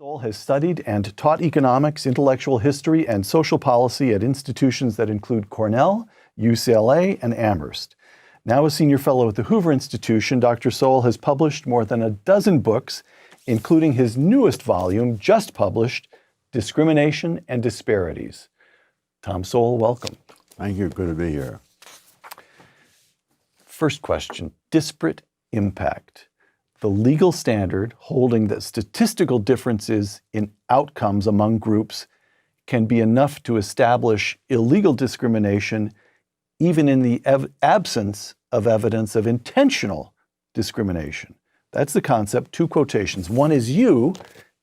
Sowell has studied and taught economics, intellectual history, and social policy at institutions that include Cornell, UCLA, and Amherst. Now a senior fellow at the Hoover Institution, Dr. Sowell has published more than a dozen books, including his newest volume, just published, Discrimination and Disparities. Tom Sowell, welcome. Thank you. Good to be here. First question, disparate impact. The legal standard holding that statistical differences in outcomes among groups can be enough to establish illegal discrimination even in the absence of evidence of intentional discrimination. That's the concept. Two quotations. One is you,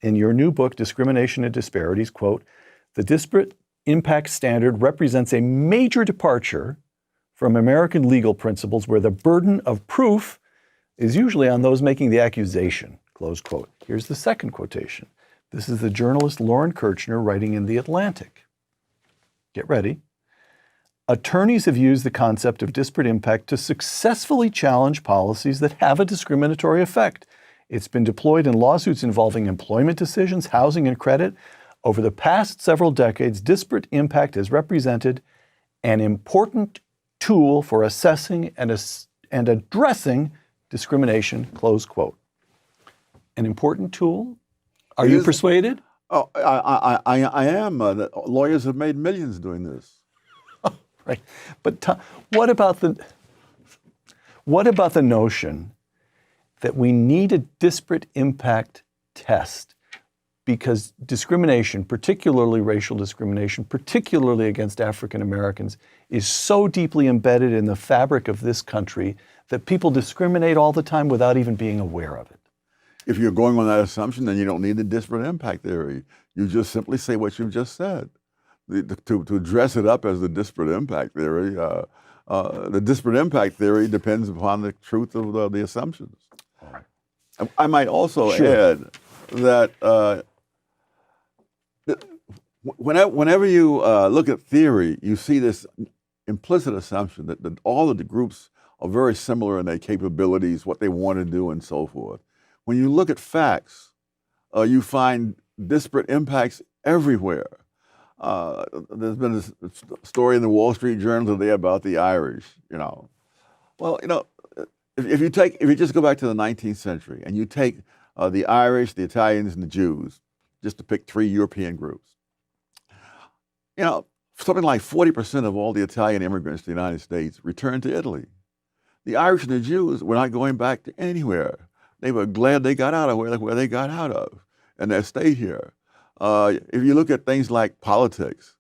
in your new book, Discrimination and Disparities, quote, "The disparate impact standard represents a major departure from American legal principles where the burden of proof is usually on those making the accusation," close quote. Here's the second quotation. This is the journalist Lauren Kirchner writing in The Atlantic. Get ready. "Attorneys have used the concept of disparate impact to successfully challenge policies that have a discriminatory effect. It's been deployed in lawsuits involving employment decisions, housing, and credit. Over the past several decades, disparate impact has represented an important tool for assessing and addressing discrimination," close quote. An important tool? Are you persuaded? Oh, I am. Lawyers have made millions doing this. Right. But what about the notion that we need a disparate impact test because discrimination, particularly racial discrimination, particularly against African Americans, is so deeply embedded in the fabric of this country that people discriminate all the time without even being aware of it? If you're going on that assumption, then you don't need the disparate impact theory. You just simply say what you've just said. To dress it up as the disparate impact theory, the disparate impact theory depends upon the truth of the assumptions. All right. I might also Sure. add that whenever you look at theory, you see this implicit assumption that all of the groups are very similar in their capabilities, what they want to do, and so forth. When you look at facts, you find disparate impacts everywhere. There's been a story in the Wall Street Journal today about the Irish. Well, if you just go back to the 19th century and you take the Irish, the Italians, and the Jews, just to pick three European groups, something like 40% of all the Italian immigrants to the United States returned to Italy. The Irish and the Jews were not going back to anywhere. They were glad they got out of where they got out of, and they stayed here. If you look at things like politics,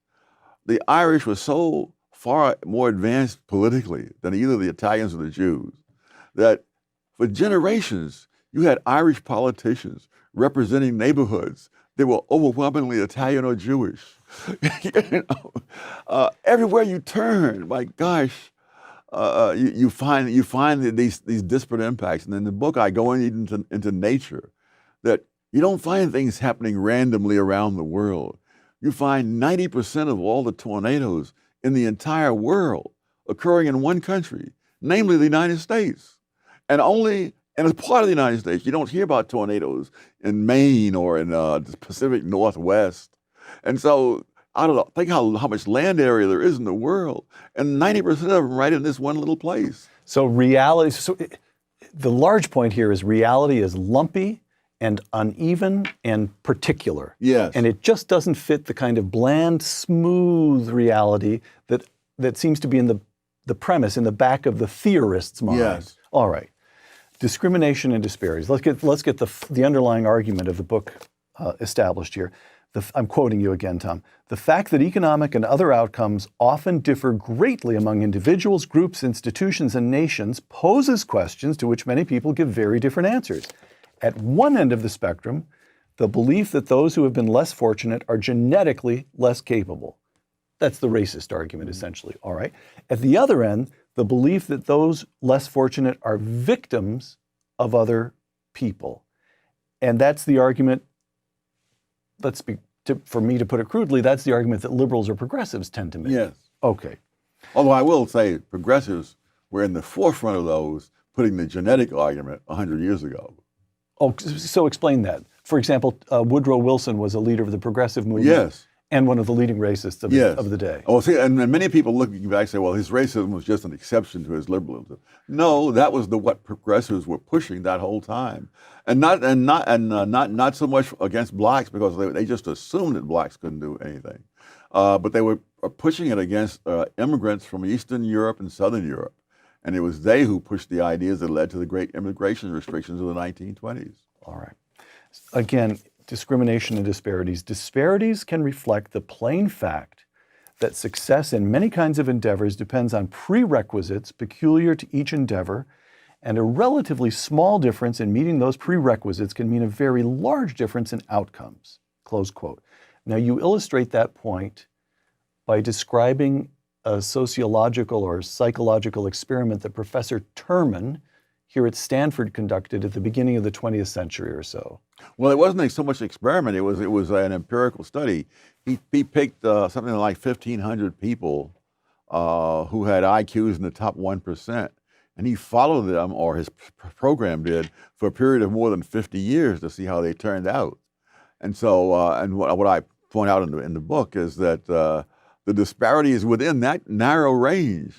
the Irish were so far more advanced politically than either the Italians or the Jews that for generations you had Irish politicians representing neighborhoods that were overwhelmingly Italian or Jewish. Everywhere you turn, my gosh, you find these disparate impacts. And in the book, I go into nature, that you don't find things happening randomly around the world. You find 90% of all the tornadoes in the entire world occurring in one country, namely the United States. And as part of the United States, you don't hear about tornadoes in Maine or in the Pacific Northwest. And so, I don't know, think how much land area there is in the world, and 90% of them right in this one little place. So the large point here is reality is lumpy and uneven and particular. Yes. And it just doesn't fit the kind of bland, smooth reality that seems to be in the premise, in the back of the theorist's mind. Yes. All right. Discrimination and disparities. Let's get the underlying argument of the book established here. I'm quoting you again, Tom. "The fact that economic and other outcomes often differ greatly among individuals, groups, institutions, and nations poses questions to which many people give very different answers. At one end of the spectrum, the belief that those who have been less fortunate are genetically less capable." That's the racist argument, essentially. All right. At the other end, the belief that those less fortunate are victims of other people. And that's the argument, for me to put it crudely, that's the argument that liberals or progressives tend to make. Yes. Okay. Although I will say progressives were in the forefront of those, putting the genetic argument 100 years ago. Oh, so explain that. For example, Woodrow Wilson was a leader of the progressive movement. Yes. And one of the leading racists of, Yes. of the day. Oh, see, and many people looking back say, well, his racism was just an exception to his liberalism. No, that was what progressives were pushing that whole time, and not so much against blacks, because they just assumed that blacks couldn't do anything, but they were pushing it against immigrants from Eastern Europe and Southern Europe, and it was they who pushed the ideas that led to the great immigration restrictions of the 1920s. All right. Again, discrimination and disparities. Disparities can reflect the plain fact that success in many kinds of endeavors depends on prerequisites peculiar to each endeavor, and a relatively small difference in meeting those prerequisites can mean a very large difference in outcomes. Close quote. Now, you illustrate that point by describing a sociological or psychological experiment that Professor Terman here at Stanford conducted at the beginning of the 20th century or so. Well, it wasn't so much an experiment, it was an empirical study. He picked something like 1,500 people who had IQs in the top 1%, and he followed them, or his program did, for a period of more than 50 years to see how they turned out. And so, and what I point out in the book is that the disparities within that narrow range,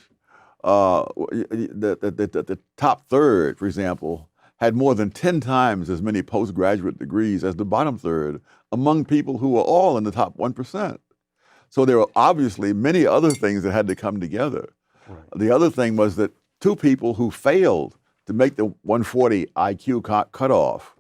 the top third, for example, had more than 10 times as many postgraduate degrees as the bottom third among people who were all in the top 1%. So there were obviously many other things that had to come together. Right. The other thing was that two people who failed to make the 140 IQ cutoff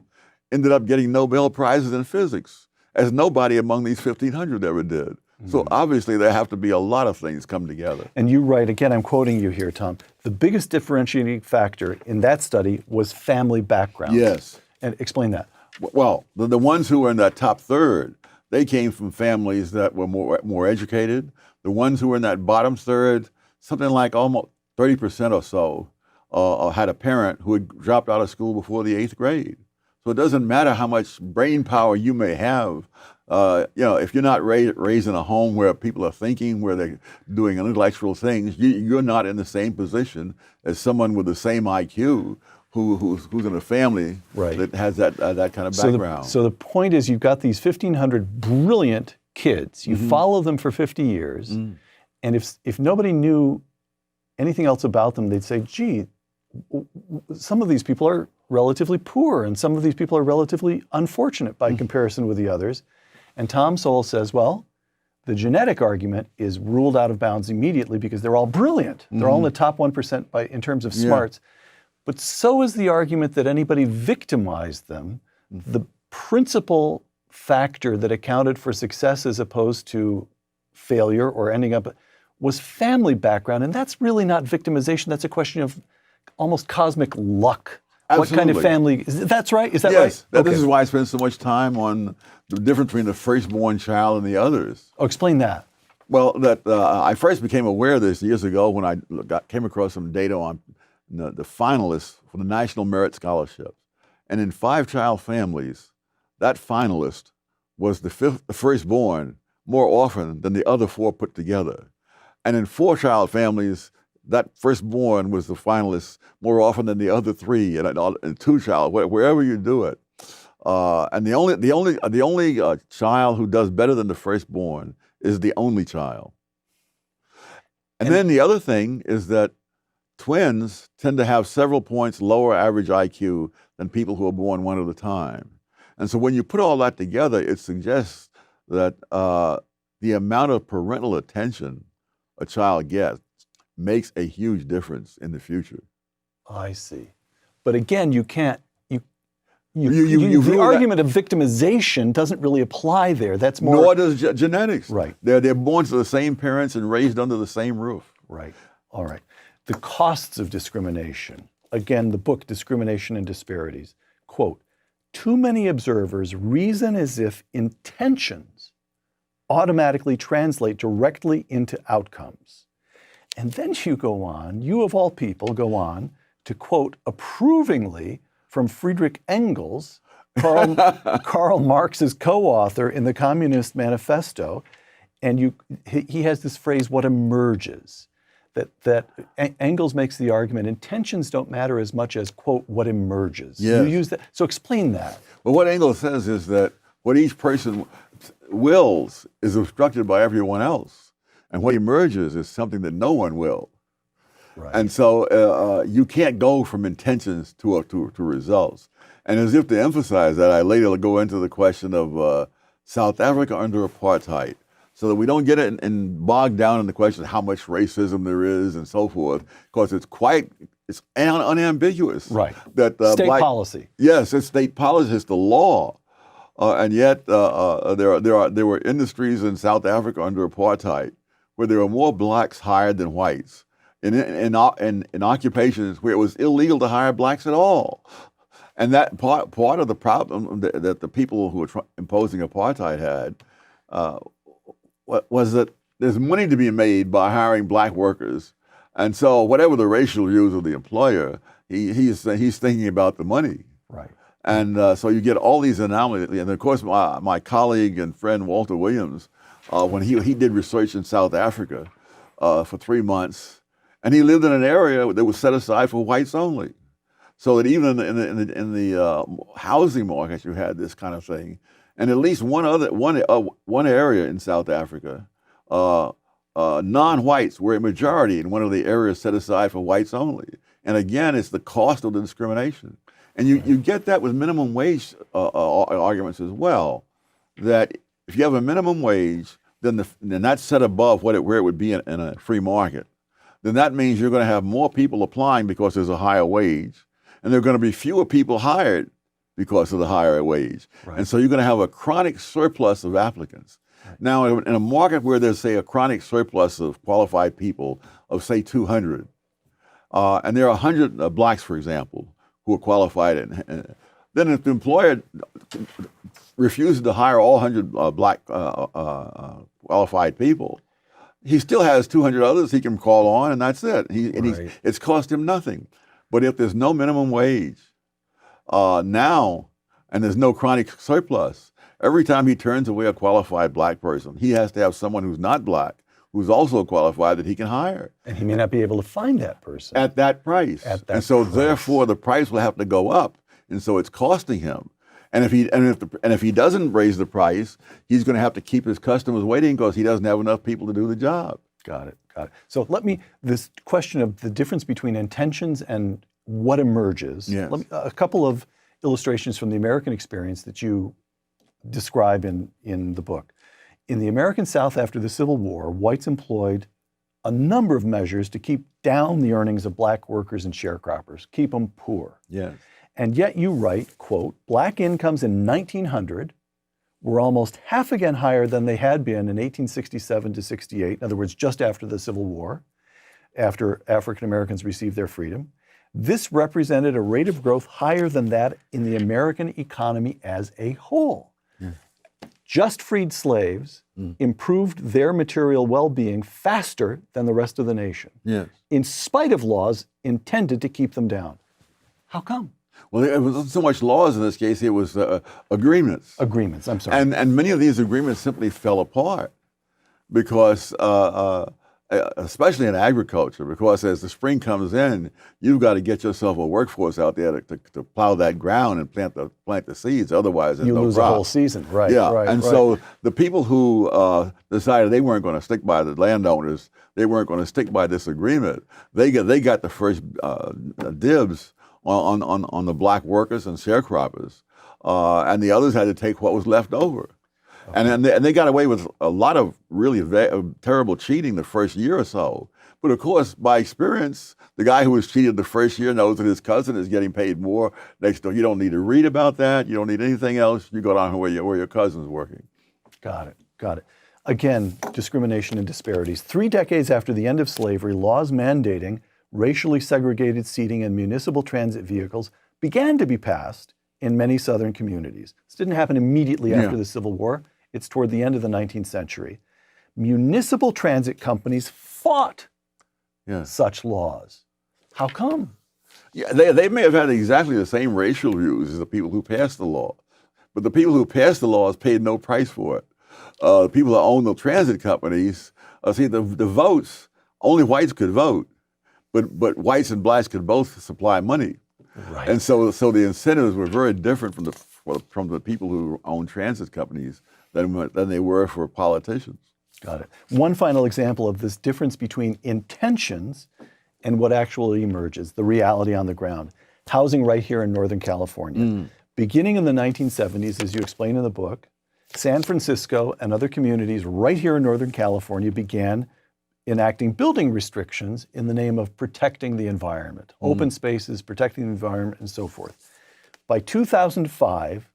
ended up getting Nobel Prizes in physics, as nobody among these 1,500 ever did. So obviously there have to be a lot of things come together. And you write, again, I'm quoting you here, Tom, the biggest differentiating factor in that study was family background. Yes. And explain that. Well, the ones who were in that top third, they came from families that were more educated. The ones who were in that bottom third, something like almost 30% or so, had a parent who had dropped out of school before the 8th grade. So it doesn't matter how much brain power you may have. If you're not raised in a home where people are thinking, where they're doing intellectual things, you're not in the same position as someone with the same IQ who's in a family that has that kind of background. So the point is, you've got these 1,500 brilliant kids. You follow them for 50 years, and if nobody knew anything else about them, they'd say, gee, some of these people are relatively poor, and some of these people are relatively unfortunate by comparison with the others. And Tom Sowell says, well, the genetic argument is ruled out of bounds immediately because they're all brilliant. They're all in the top 1% in terms of smarts. But so is the argument that anybody victimized them. The principal factor that accounted for success as opposed to failure or ending up was family background. And that's really not victimization. That's a question of almost cosmic luck. Absolutely. What kind of family? That's right? Is that yes, right? Okay. This is why I spend so much time on the difference between the firstborn child and the others. Oh, explain that. Well, I first became aware of this years ago when I came across some data on the finalists for the National Merit Scholarships. And in 5-child families, that finalist was the firstborn more often than the other 4 put together. And in 4-child families, that firstborn was the finalist more often than the other 3, and 2-child, wherever you do it. And the only child who does better than the firstborn is the only child. And then the other thing is that twins tend to have several points lower average IQ than people who are born one at a time. And so when you put all that together, it suggests that the amount of parental attention a child gets makes a huge difference in the future. I see. But again, you can't, the argument of victimization doesn't really apply there. That's more. Nor does genetics. Right. They're born to the same parents and raised under the same roof. Right. All right. The costs of discrimination. Again, the book, Discrimination and Disparities. Quote, too many observers reason as if intentions automatically translate directly into outcomes. And then you of all people go on to quote approvingly from Friedrich Engels, Karl Marx's co-author in the Communist Manifesto, and he has this phrase, what emerges, Engels makes the argument intentions don't matter as much as, quote, what emerges. Yes. You use that. So explain that. Well, what Engels says is that what each person wills is obstructed by everyone else. And what emerges is something that no one will. Right. And so you can't go from intentions to results. And as if to emphasize that, I later go into the question of South Africa under apartheid, so that we don't get it and bogged down in the question of how much racism there is and so forth, because it's unambiguous. Right. That state policy. Yes, it's state policy. It's the law. And yet there were industries in South Africa under apartheid where there were more blacks hired than whites in occupations where it was illegal to hire blacks at all. And that part of the problem that the people who were imposing apartheid had was that there's money to be made by hiring black workers. And so whatever the racial views of the employer, he's thinking about the money. Right. And so you get all these anomalies. And of course, my colleague and friend Walter Williams, when he did research in South Africa for 3 months, and he lived in an area that was set aside for whites only. So that even in the housing market, you had this kind of thing. And at least one area in South Africa, non-whites were a majority in one of the areas set aside for whites only. And again, it's the cost of the discrimination. And you get that with minimum wage arguments as well, that if you have a minimum wage, then that's set above where it would be in a free market. Then that means you're going to have more people applying because there's a higher wage, and there are going to be fewer people hired because of the higher wage. Right. And so you're going to have a chronic surplus of applicants. Right. Now, in a market where there's, say, a chronic surplus of qualified people of, say, 200, and there are 100 blacks, for example, who are qualified, then if the employer refuses to hire all 100 black qualified people, he still has 200 others he can call on, and that's it. It's cost him nothing. But if there's no minimum wage now, and there's no chronic surplus, every time he turns away a qualified black person, he has to have someone who's not black, who's also qualified, that he can hire. And he may not be able to find that person. At that price. Therefore, the price will have to go up. And so it's costing him. And if he doesn't raise the price, he's going to have to keep his customers waiting because he doesn't have enough people to do the job. Got it. So this question of the difference between intentions and what emerges, yes. A couple of illustrations from the American experience that you describe in the book. In the American South after the Civil War, whites employed a number of measures to keep down the earnings of black workers and sharecroppers, keep them poor. Yes. And yet you write, quote, black incomes in 1900 were almost half again higher than they had been in 1867 to 68, in other words, just after the Civil War, after African Americans received their freedom. This represented a rate of growth higher than that in the American economy as a whole. Yeah. Just freed slaves improved their material well-being faster than the rest of the nation, yes. in spite of laws intended to keep them down. How come? Well, it wasn't so much laws in this case, it was agreements. Agreements, I'm sorry. And many of these agreements simply fell apart because, especially in agriculture, because as the spring comes in, you've got to get yourself a workforce out there to plow that ground and plant the seeds. Otherwise, there's no crop. You lose a whole season, right? Yeah, right. So the people who decided they weren't going to stick by the landowners, they weren't going to stick by this agreement. They got the first dibs on the black workers and sharecroppers, and the others had to take what was left over. Okay. And they got away with a lot of really terrible cheating the first year or so. But of course, by experience, the guy who was cheated the first year knows that his cousin is getting paid more next door. You don't need to read about that. You don't need anything else. You go down where your cousin's working. Got it. Again, discrimination and disparities. 3 decades after the end of slavery, laws mandating racially segregated seating in municipal transit vehicles began to be passed in many Southern communities. This didn't happen immediately after the Civil War. It's toward the end of the 19th century. Municipal transit companies fought such laws. How come? Yeah, they may have had exactly the same racial views as the people who passed the law, but the people who passed the laws paid no price for it. The people who own the transit companies, the votes only whites could vote, but whites and blacks could both supply money. Right. And so the incentives were very different from the people who own transit companies than they were for politicians. Got it. One final example of this difference between intentions and what actually emerges, the reality on the ground. Housing right here in Northern California. Beginning in the 1970s, as you explain in the book, San Francisco and other communities right here in Northern California began enacting building restrictions in the name of protecting the environment, open spaces, protecting the environment, and so forth. By 2005,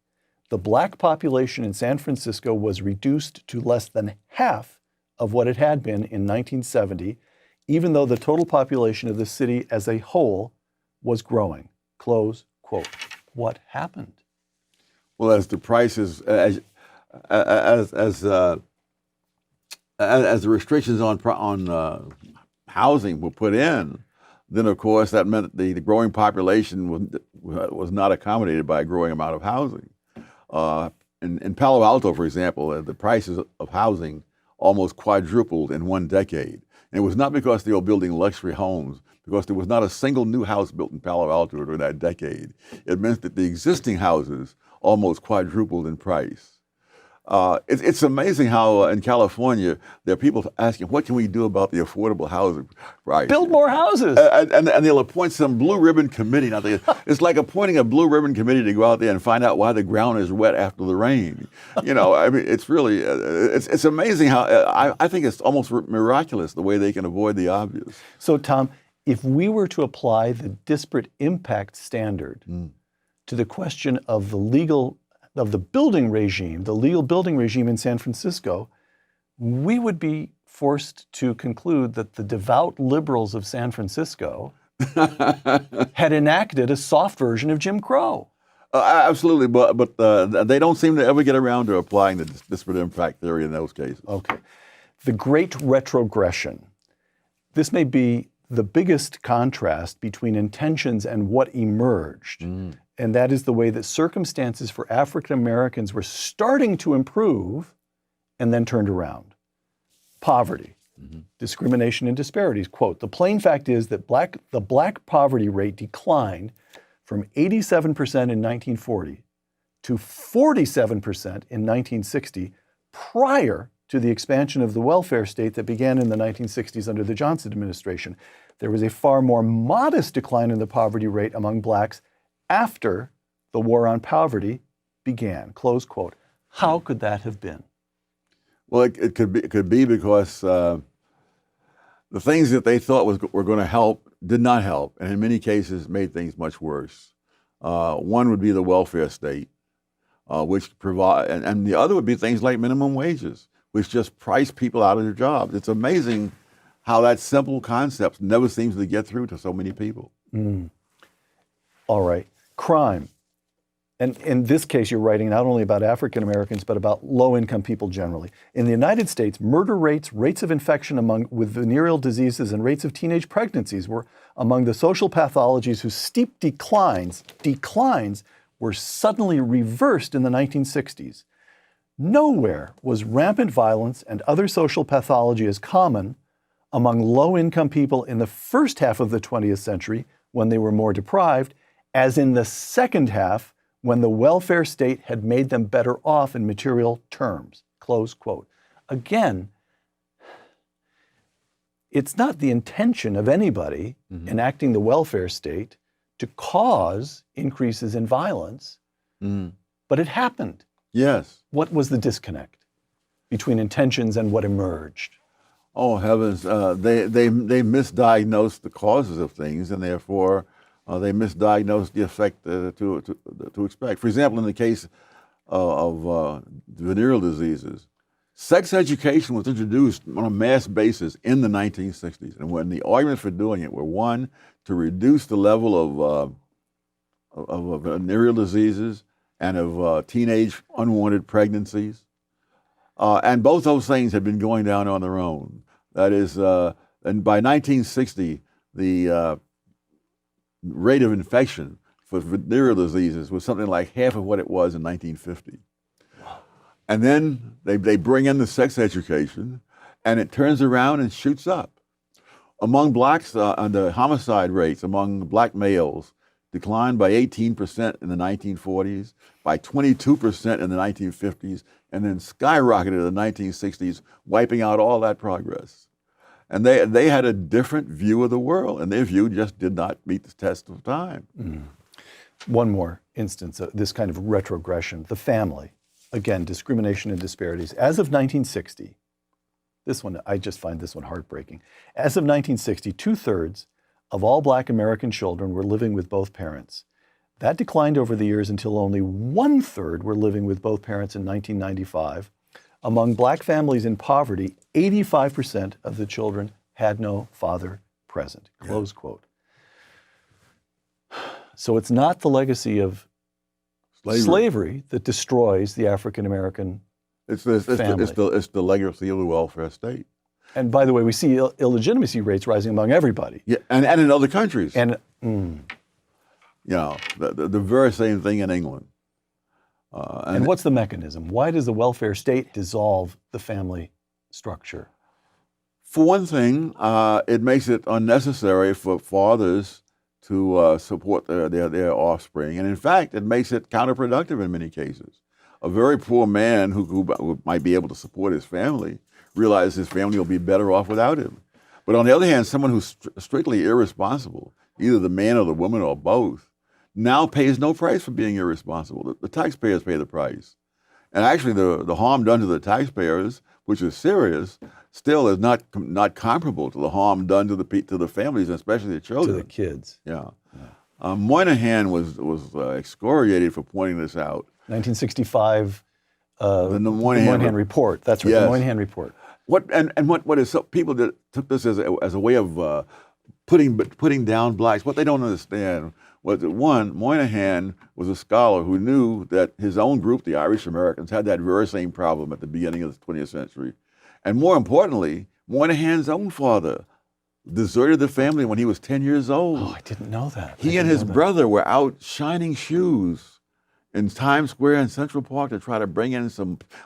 the black population in San Francisco was reduced to less than half of what it had been in 1970, even though the total population of the city as a whole was growing. Close quote. What happened? Well, as the prices, as the restrictions on housing were put in, then of course that meant the growing population was not accommodated by a growing amount of housing. In Palo Alto, for example, the prices of housing almost quadrupled in one decade. And it was not because they were building luxury homes, because there was not a single new house built in Palo Alto during that decade. It meant that the existing houses almost quadrupled in price. It's amazing how in California there are people asking, what can we do about the affordable housing price? Build more houses. And they'll appoint some blue ribbon committee. Now, it's like appointing a blue ribbon committee to go out there and find out why the ground is wet after the rain. You know, I mean, it's really, it's amazing how, I think it's almost miraculous the way they can avoid the obvious. So Tom, if we were to apply the disparate impact standard to the question of the legal building regime, the legal building regime in San Francisco, we would be forced to conclude that the devout liberals of San Francisco had enacted a soft version of Jim Crow. Absolutely, but they don't seem to ever get around to applying the disparate impact theory in those cases. Okay. The Great Retrogression. This may be the biggest contrast between intentions and what emerged. And that is the way that circumstances for African Americans were starting to improve and then turned around. Poverty, discrimination and disparities. Quote, the plain fact is that the black poverty rate declined from 87% in 1940 to 47% in 1960, prior to the expansion of the welfare state that began in the 1960s under the Johnson administration. There was a far more modest decline in the poverty rate among blacks after the war on poverty began, close quote. How could that have been? Well, it could be because the things that they thought were going to help did not help, and in many cases made things much worse. One would be the welfare state, which provide, and the other would be things like minimum wages, which just price people out of their jobs. It's amazing how that simple concept never seems to get through to so many people. All right. Crime. And in this case, you're writing not only about African Americans, but about low-income people generally. In the United States, murder rates, rates of infection with venereal diseases, and rates of teenage pregnancies were among the social pathologies whose steep declines were suddenly reversed in the 1960s. Nowhere was rampant violence and other social pathology as common among low-income people in the first half of the 20th century, when they were more deprived, as in the second half, when the welfare state had made them better off in material terms, close quote. Again, it's not the intention of anybody enacting the welfare state to cause increases in violence, but it happened. Yes. What was the disconnect between intentions and what emerged? Oh heavens! They misdiagnosed the causes of things, and therefore they misdiagnosed the effect to expect. For example, in the case of venereal diseases, sex education was introduced on a mass basis in the 1960s, and when the arguments for doing it were, one, to reduce the level of venereal diseases and of teenage unwanted pregnancies. And both those things had been going down on their own. That is, and by 1960, the rate of infection for venereal diseases was something like half of what it was in 1950. And then they bring in the sex education, and it turns around and shoots up. Among blacks, the homicide rates among black males declined by 18% in the 1940s, by 22% in the 1950s, and then skyrocketed in the 1960s, wiping out all that progress. And they had a different view of the world, and their view just did not meet the test of time. One more instance of this kind of retrogression, the family. Again, discrimination and disparities. As of 1960, this one, I just find this one heartbreaking. As of 1960, 2/3 of all black American children were living with both parents. That declined over the years until only 1/3 were living with both parents in 1995. Among black families in poverty, 85% of the children had no father present, close quote. So it's not the legacy of slavery that destroys the African American family. It's the legacy of the welfare state. And by the way, we see illegitimacy rates rising among everybody. Yeah, and in other countries. And you know, the very same thing in England. And what's the mechanism? Why does the welfare state dissolve the family structure? For one thing, it makes it unnecessary for fathers to support their offspring. And in fact, it makes it counterproductive in many cases. A very poor man who might be able to support his family realizes his family will be better off without him. But on the other hand, someone who's strictly irresponsible, either the man or the woman or both, now pays no price for being irresponsible. The taxpayers pay the price. And actually the harm done to the taxpayers, which is serious, still is not comparable to the harm done to the families, especially the children. To the kids. Yeah. Moynihan was excoriated for pointing this out. 1965, the Moynihan Report. That's right, yes. The Moynihan Report. People that took this as a way of putting down blacks. What they don't understand was that, one, Moynihan was a scholar who knew that his own group, the Irish Americans, had that very same problem at the beginning of the 20th century. And more importantly, Moynihan's own father deserted the family when he was 10 years old. Oh, I didn't know that. He and his brother were out shining shoes in Times Square and Central Park to try to bring in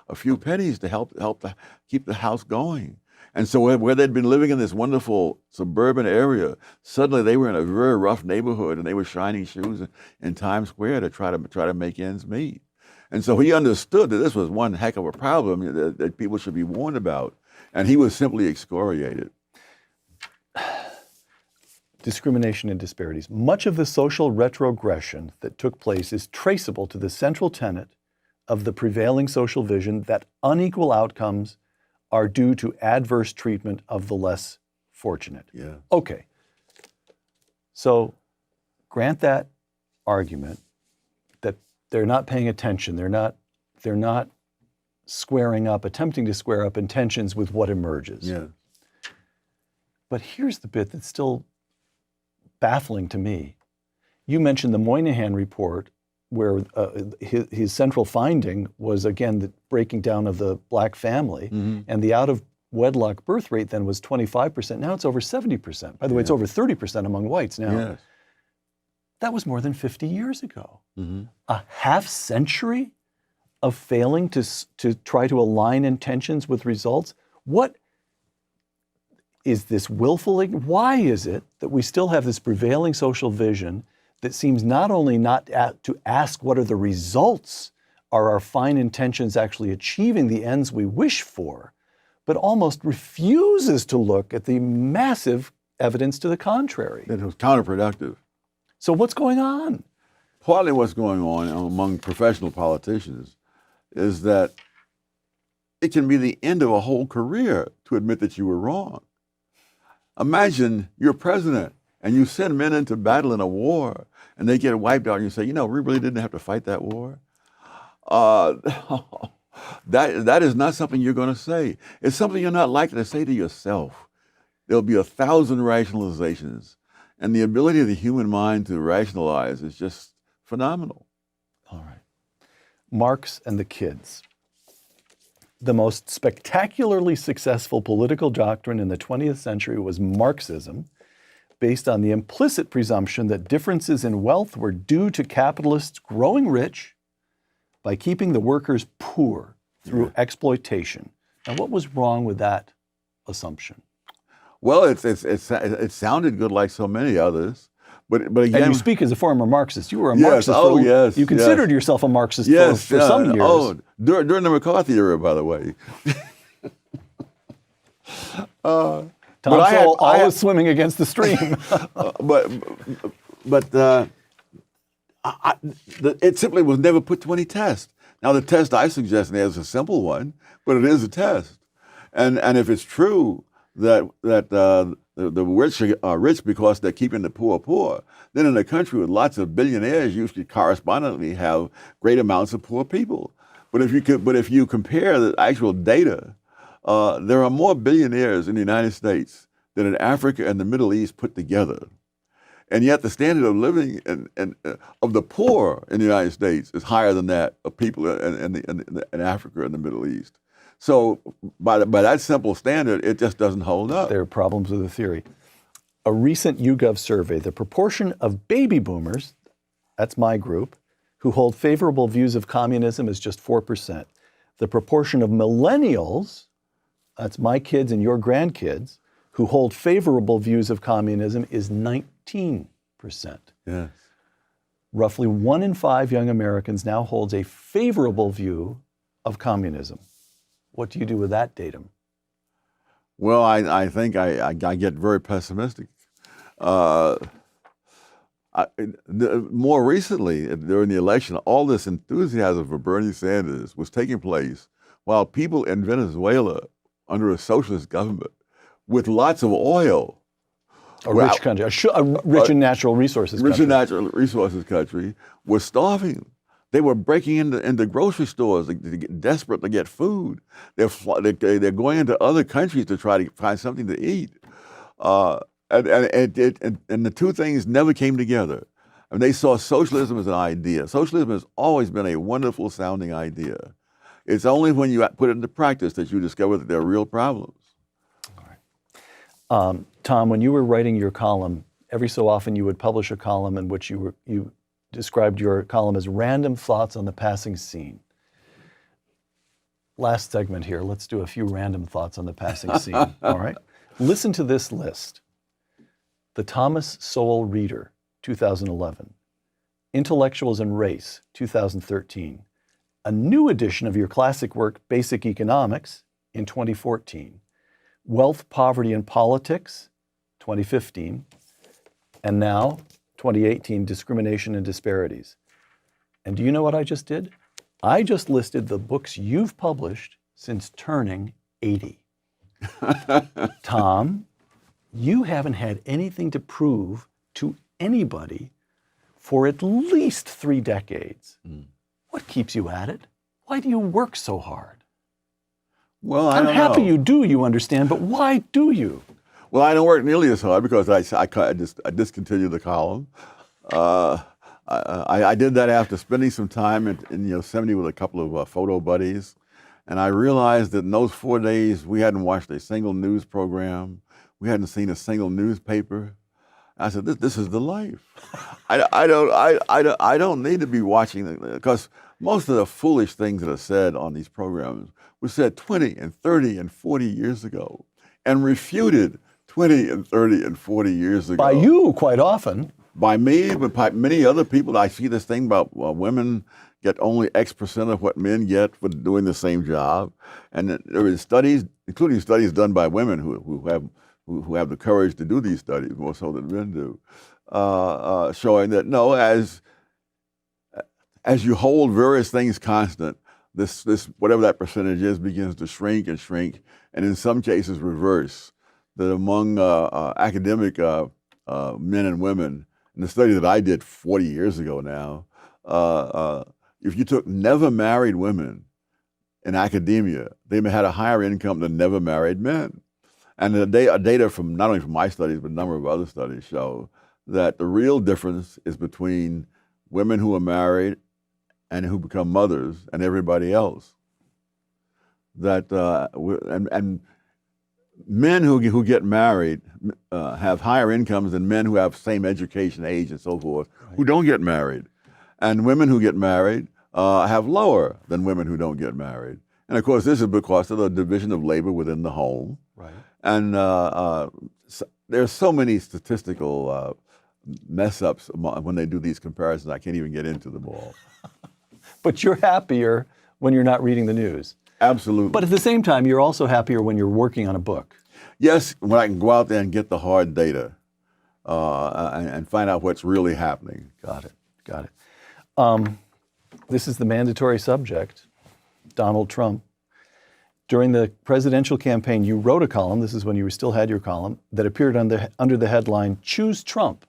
a few pennies to help keep the house going. And so where they'd been living in this wonderful suburban area, suddenly they were in a very rough neighborhood, and they were shining shoes in Times Square to try to make ends meet. And so he understood that this was one heck of a problem that people should be warned about, and he was simply excoriated. Discrimination and disparities. Much of the social retrogression that took place is traceable to the central tenet of the prevailing social vision that unequal outcomes are due to adverse treatment of the less fortunate. Yeah. Okay. So grant that argument that they're not paying attention, they're not squaring up, attempting to square up intentions with what emerges. Yeah. But here's the bit that's still baffling to me. You mentioned the Moynihan Report, where his central finding was, again, the breaking down of the black family, and the out-of-wedlock birth rate then was 25%. Now it's over 70%. By the way, it's over 30% among whites now. Yes. That was more than 50 years ago. A half century of failing to try to align intentions with results? What is this willful? Why is it that we still have this prevailing social vision that seems not only not to ask what are the results, are our fine intentions actually achieving the ends we wish for, but almost refuses to look at the massive evidence to the contrary? It was counterproductive. So what's going on? Partly what's going on among professional politicians is that it can be the end of a whole career to admit that you were wrong. Imagine you're president and you send men into battle in a war and they get wiped out and you say, we really didn't have to fight that war. That is not something you're going to say. It's something you're not likely to say to yourself. There'll be 1,000 rationalizations, and the ability of the human mind to rationalize is just phenomenal. All right. Marx and the kids. The most spectacularly successful political doctrine in the 20th century was Marxism, based on the implicit presumption that differences in wealth were due to capitalists growing rich by keeping the workers poor through exploitation. Now, what was wrong with that assumption? Well, it sounded good like so many others, but again, And you speak as a former Marxist. You were a yes, Marxist. oh yes, You considered yourself a Marxist yes, for some years. Oh, during the McCarthy era, by the way. Tom Sowell always swimming against the stream. It simply was never put to any test. Now, the test I suggest is a simple one, but it is a test. And if it's true that the rich are rich because they're keeping the poor poor, then in a country with lots of billionaires, you should correspondingly have great amounts of poor people. But if you compare the actual data, there are more billionaires in the United States than in Africa and the Middle East put together. And yet the standard of living of the poor in the United States is higher than that of people in Africa and the Middle East. So by that simple standard, it just doesn't hold up. There are problems with the theory. A recent YouGov survey, the proportion of baby boomers, that's my group, who hold favorable views of communism is just 4%. The proportion of millennials, that's my kids and your grandkids, who hold favorable views of communism is 19%. Yes. Roughly 1 in 5 young Americans now holds a favorable view of communism. What do you do with that datum? Well, I think I get very pessimistic. More recently, during the election, all this enthusiasm for Bernie Sanders was taking place while people in Venezuela, under a socialist government, with lots of oil. A rich country, a rich in natural resources country. Rich in natural resources country was starving. They were breaking into grocery stores, desperate to get food. They're going into other countries to try to find something to eat. And the two things never came together. I mean, they saw socialism as an idea. Socialism has always been a wonderful sounding idea. It's only when you put it into practice that you discover that there are real problems. All right. Tom, when you were writing your column, every so often you would publish a column in which you described your column as random thoughts on the passing scene. Last segment here, let's do a few random thoughts on the passing scene, all right? Listen to this list. The Thomas Sowell Reader, 2011. Intellectuals and Race, 2013. A new edition of your classic work, Basic Economics, in 2014. Wealth, Poverty, and Politics, 2015. And now, 2018, Discrimination and Disparities. And do you know what I just did? I just listed the books you've published since turning 80. Tom, you haven't had anything to prove to anybody for at least 3 decades. What keeps you at it? Why do you work so hard? Well, I don't know. I'm happy you do, you understand, but why do you? Well, I don't work nearly as hard because I discontinued the column. I did that after spending some time in Yosemite with a couple of photo buddies, and I realized that in those 4 days we hadn't watched a single news program, we hadn't seen a single newspaper. I said, "This is the life." I don't need to be watching because most of the foolish things that are said on these programs were said 20 and 30 and 40 years ago, and refuted 20 and 30 and 40 years ago. By you, quite often. By me, but by many other people. I see this thing about women get only X% of what men get for doing the same job. And there are studies, including studies done by women who have the courage to do these studies, more so than men do, showing that no, as you hold various things constant, this whatever that percentage is begins to shrink and shrink, and in some cases reverse. That among academic men and women, in the study that I did 40 years ago now, if you took never married women in academia, they had a higher income than never married men. And the data from not only from my studies, but a number of other studies show that the real difference is between women who are married and who become mothers and everybody else. That and men who get married have higher incomes than men who have same education, age, and so forth, who don't get married. And women who get married have lower than women who don't get married. And of course, this is because of the division of labor within the home. Right. And there's so many statistical mess ups when they do these comparisons. I can't even get into them all. But you're happier when you're not reading the news. Absolutely. But at the same time, you're also happier when you're working on a book. Yes, when I can go out there and get the hard data and find out what's really happening. Got it. Got it. This is the mandatory subject, Donald Trump. During the presidential campaign, you wrote a column, this is when you still had your column, that appeared under the headline, "Choose Trump.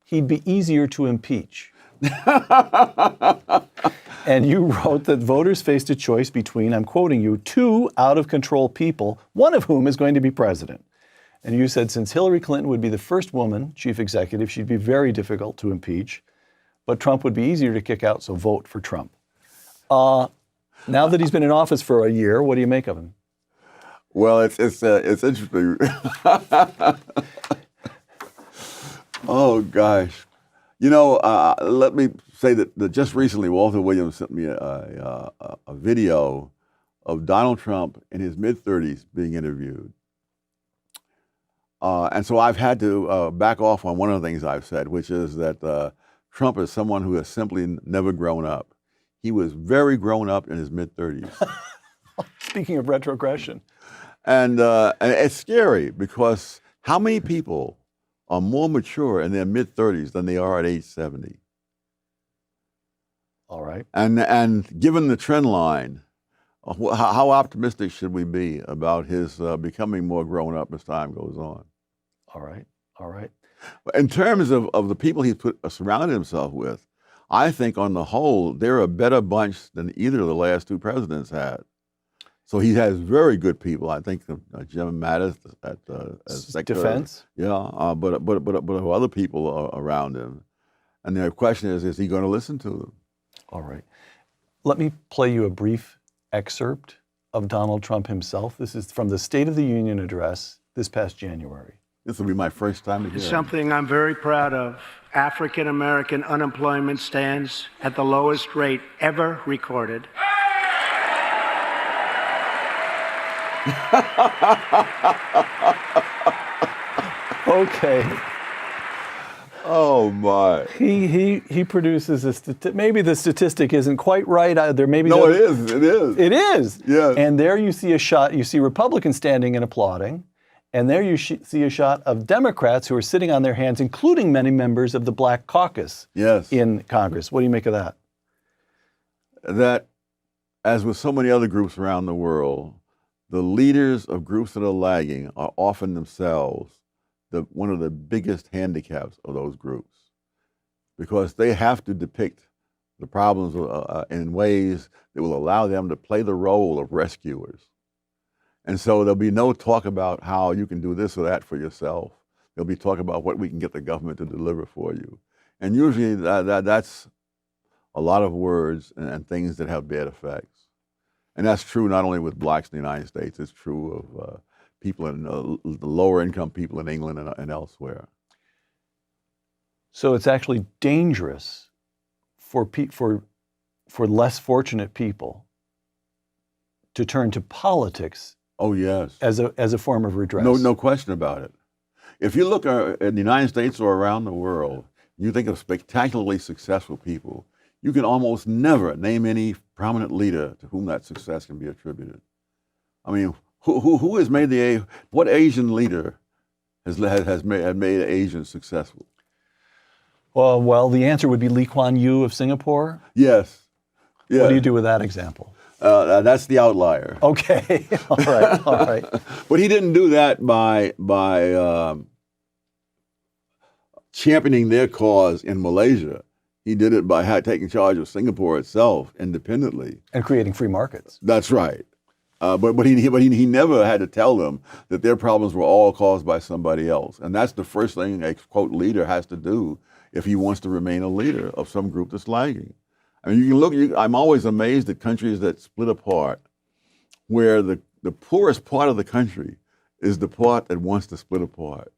He'd be easier to impeach." And you wrote that voters faced a choice between, I'm quoting you, two out-of-control people, one of whom is going to be president. And you said since Hillary Clinton would be the first woman chief executive, she'd be very difficult to impeach, but Trump would be easier to kick out, so vote for Trump. Now that he's been in office for a year, what do you make of him? Well, it's interesting. Oh, gosh. You know, let me say that just recently, Walter Williams sent me a video of Donald Trump in his mid-30s being interviewed. And so I've had to back off on one of the things I've said, which is that Trump is someone who has simply never grown up. He was very grown up in his mid-30s. Speaking of retrogression. And it's scary because how many people are more mature in their mid-30s than they are at age 70? All right. And given the trend line, how optimistic should we be about his becoming more grown up as time goes on? All right. All right. In terms of the people he's surrounded himself with, I think on the whole, they're a better bunch than either of the last two presidents had. So he has very good people. I think Jim Mattis as Secretary. Defense? Yeah, but other people are around him. And the question is he going to listen to them? All right. Let me play you a brief excerpt of Donald Trump himself. This is from the State of the Union address this past January. This will be my first time to hear it. Something I'm very proud of. African American unemployment stands at the lowest rate ever recorded. Okay. Oh my! He produces a maybe the statistic isn't quite right. There maybe no, it is. It is. It is. Yes. And there you see a shot. You see Republicans standing and applauding, and there you see a shot of Democrats who are sitting on their hands, including many members of the Black Caucus. Yes. In Congress. What do you make of that? That, as with so many other groups around the world, the leaders of groups that are lagging are often themselves one of the biggest handicaps of those groups, because they have to depict the problems in ways that will allow them to play the role of rescuers. And so there'll be no talk about how you can do this or that for yourself. There'll be talk about what we can get the government to deliver for you. And usually that's a lot of words and things that have bad effects. And that's true not only with blacks in the United States, it's true of people in the lower income people in England and elsewhere. So it's actually dangerous for less fortunate people to turn to politics. Oh yes, as a form of redress. No question about it. If you look at the United States or around the world, you think of spectacularly successful people, you can almost never name any prominent leader to whom that success can be attributed. I mean, who has made what Asian leader has made Asians successful? Well, the answer would be Lee Kuan Yew of Singapore. Yes. Yeah. What do you do with that example? That's the outlier. Okay. All right. All right. But he didn't do that by championing their cause in Malaysia. He did it by taking charge of Singapore itself independently and creating free markets. That's right. But he never had to tell them that their problems were all caused by somebody else. And that's the first thing a, quote, leader has to do if he wants to remain a leader of some group that's lagging. I mean, you can look, I'm always amazed at countries that split apart, where the poorest part of the country is the part that wants to split apart.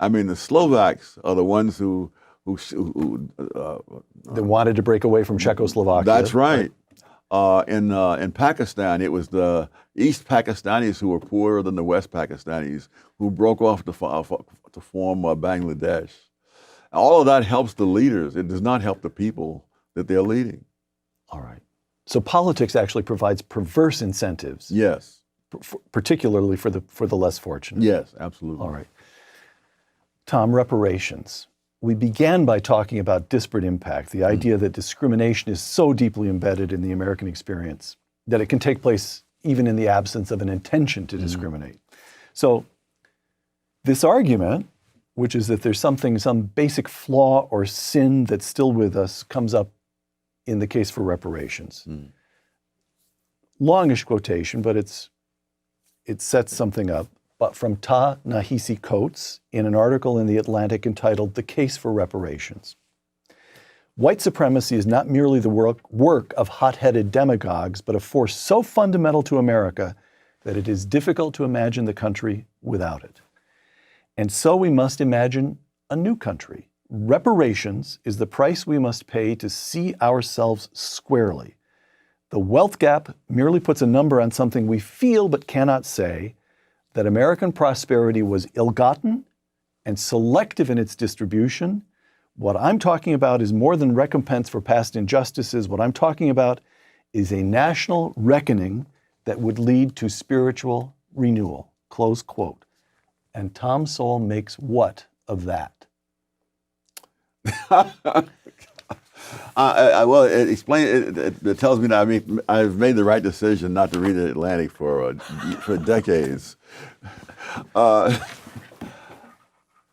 I mean, the Slovaks are the ones who they wanted to break away from Czechoslovakia. That's right. In Pakistan, it was the East Pakistanis who were poorer than the West Pakistanis who broke off to form Bangladesh. All of that helps the leaders. It does not help the people that they're leading. All right. So politics actually provides perverse incentives. Yes. Particularly for the less fortunate. Yes, absolutely. All right. Tom, reparations. We began by talking about disparate impact, the idea that discrimination is so deeply embedded in the American experience that it can take place even in the absence of an intention to discriminate. So this argument, which is that there's some basic flaw or sin that's still with us, comes up in the case for reparations. Longish quotation, but it sets something up. But from Ta-Nehisi Coates in an article in The Atlantic entitled "The Case for Reparations." White supremacy is not merely the work of hot-headed demagogues, but a force so fundamental to America that it is difficult to imagine the country without it. And so we must imagine a new country. Reparations is the price we must pay to see ourselves squarely. The wealth gap merely puts a number on something we feel but cannot say, that American prosperity was ill-gotten and selective in its distribution. What I'm talking about is more than recompense for past injustices. What I'm talking about is a national reckoning that would lead to spiritual renewal, close quote. And Tom Sowell makes what of that? Well, it tells me that I've made the right decision not to read The Atlantic for decades.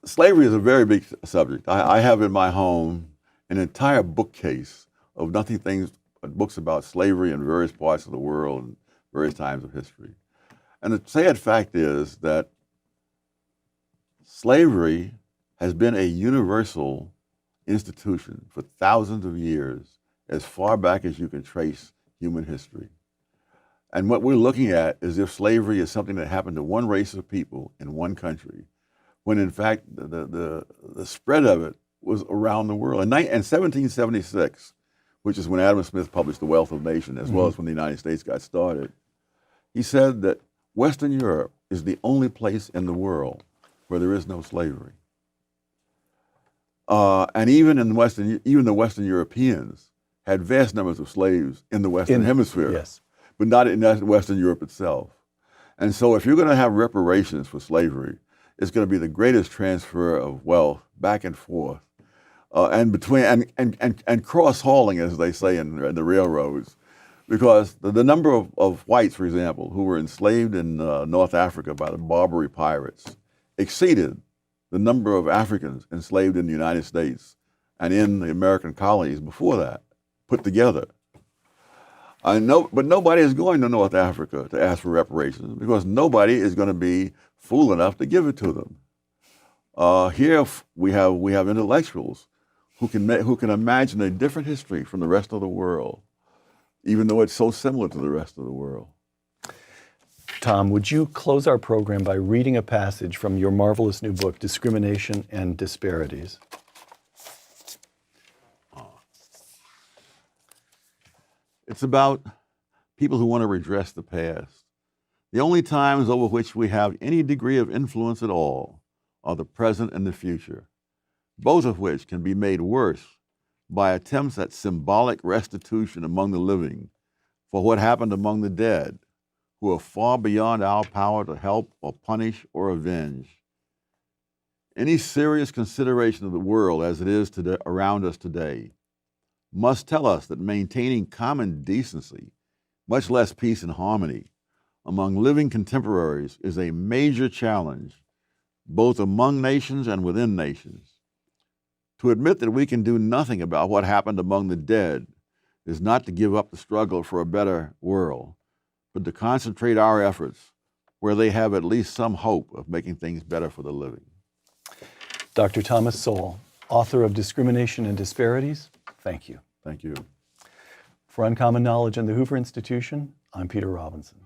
Slavery is a very big subject. I have in my home an entire bookcase of books about slavery in various parts of the world and various times of history. And the sad fact is that slavery has been a universal institution for thousands of years, as far back as you can trace human history. And what we're looking at is if slavery is something that happened to one race of people in one country, when in fact the spread of it was around the world. In 1776, which is when Adam Smith published The Wealth of Nations, as well as when the United States got started, he said that Western Europe is the only place in the world where there is no slavery. And even the Western Europeans had vast numbers of slaves in the Western Hemisphere, yes, but not in Western Europe itself. And so if you're going to have reparations for slavery, it's going to be the greatest transfer of wealth back and forth, and between and cross-hauling, as they say in the railroads, because the number of whites, for example, who were enslaved in North Africa by the Barbary pirates exceeded the number of Africans enslaved in the United States and in the American colonies before that, put together. But nobody is going to North Africa to ask for reparations because nobody is going to be fool enough to give it to them. Here we have intellectuals who can imagine a different history from the rest of the world, even though it's so similar to the rest of the world. Tom, would you close our program by reading a passage from your marvelous new book, Discrimination and Disparities? It's about people who want to redress the past. The only times over which we have any degree of influence at all are the present and the future, both of which can be made worse by attempts at symbolic restitution among the living for what happened among the dead, who are far beyond our power to help or punish or avenge. Any serious consideration of the world as it is today, around us today, must tell us that maintaining common decency, much less peace and harmony, among living contemporaries is a major challenge, both among nations and within nations. To admit that we can do nothing about what happened among the dead is not to give up the struggle for a better world, but to concentrate our efforts where they have at least some hope of making things better for the living. Dr. Thomas Sowell, author of Discrimination and Disparities, thank you. Thank you. For Uncommon Knowledge and the Hoover Institution, I'm Peter Robinson.